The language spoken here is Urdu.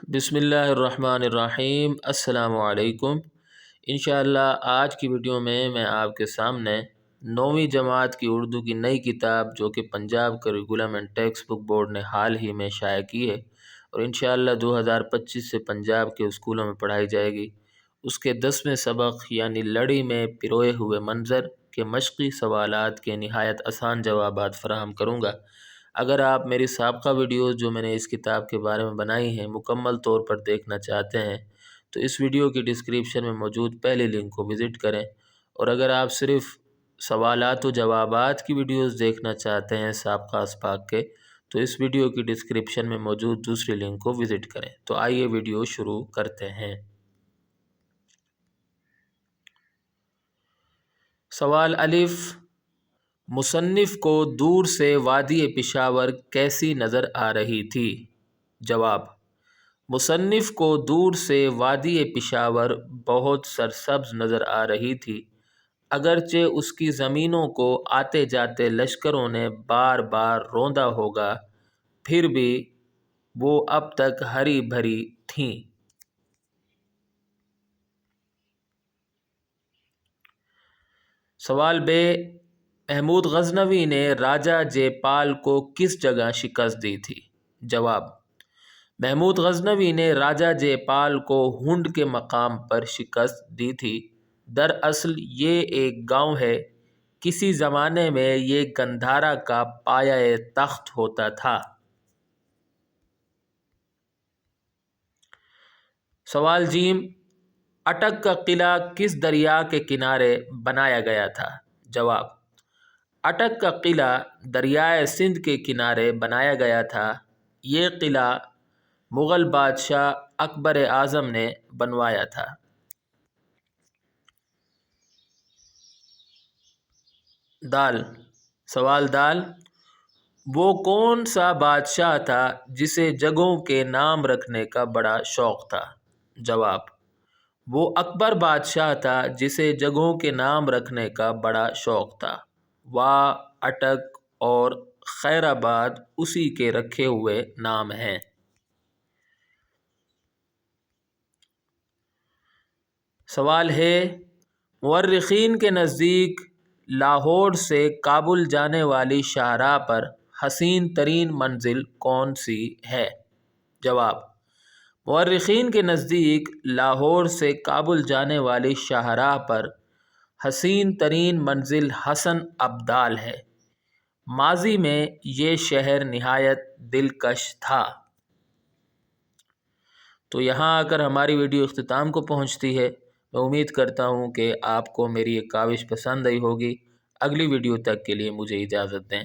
بسم اللہ الرحمن الرحیم۔ السلام علیکم۔ انشاءاللہ آج کی ویڈیو میں آپ کے سامنے 9ویں جماعت کی اردو کی نئی کتاب جو کہ Punjab curriculum and text book board نے حال ہی میں شائع کی ہے اور انشاءاللہ 2025 سے پنجاب کے اسکولوں میں پڑھائی جائے گی، اس کے 10ویں سبق یعنی لڑی میں پروئے ہوئے منظر کے مشقی سوالات کے نہایت آسان جوابات فراہم کروں گا۔ اگر آپ میری سابقہ ویڈیوز جو میں نے اس کتاب کے بارے میں بنائی ہیں مکمل طور پر دیکھنا چاہتے ہیں تو اس ویڈیو کی ڈسکرپشن میں موجود پہلی لنک کو وزٹ کریں، اور اگر آپ صرف سوالات و جوابات کی ویڈیوز دیکھنا چاہتے ہیں سابقہ اسباق کے تو اس ویڈیو کی ڈسکرپشن میں موجود دوسری لنک کو وزٹ کریں۔ تو آئیے ویڈیو شروع کرتے ہیں۔ سوال الف، مصنف کو دور سے وادی پشاور کیسی نظر آ رہی تھی؟ جواب، مصنف کو دور سے وادی پشاور بہت سرسبز نظر آ رہی تھی، اگرچہ اس کی زمینوں کو آتے جاتے لشکروں نے بار بار روندا ہوگا، پھر بھی وہ اب تک ہری بھری تھیں۔ سوال ب، محمود غزنوی نے راجہ جے پال کو کس جگہ شکست دی تھی؟ جواب، محمود غزنوی نے راجہ جے پال کو ہنڈ کے مقام پر شکست دی تھی۔ دراصل یہ ایک گاؤں ہے، کسی زمانے میں یہ گندھارا کا پایہ تخت ہوتا تھا۔ سوال ج، اٹک کا قلعہ کس دریا کے کنارے بنایا گیا تھا؟ جواب، اٹک کا قلعہ دریائے سندھ کے کنارے بنایا گیا تھا۔ یہ قلعہ مغل بادشاہ اکبر اعظم نے بنوایا تھا۔ دال، سوال دال، وہ کون سا بادشاہ تھا جسے جگہوں کے نام رکھنے کا بڑا شوق تھا؟ جواب، وہ اکبر بادشاہ تھا جسے جگہوں کے نام رکھنے کا بڑا شوق تھا۔ وا، اٹک اور خیر آباد اسی کے رکھے ہوئے نام ہیں۔ سوال ہے، مورخین کے نزدیک لاہور سے کابل جانے والی شاہراہ پر حسین ترین منزل کون سی ہے؟ جواب، مورخین کے نزدیک لاہور سے کابل جانے والی شاہراہ پر حسین ترین منزل حسن ابدال ہے۔ ماضی میں یہ شہر نہایت دلکش تھا۔ تو یہاں آ کر ہماری ویڈیو اختتام کو پہنچتی ہے۔ میں امید کرتا ہوں کہ آپ کو میری یہ کاوش پسند آئی ہوگی۔ اگلی ویڈیو تک کے لیے مجھے اجازت دیں۔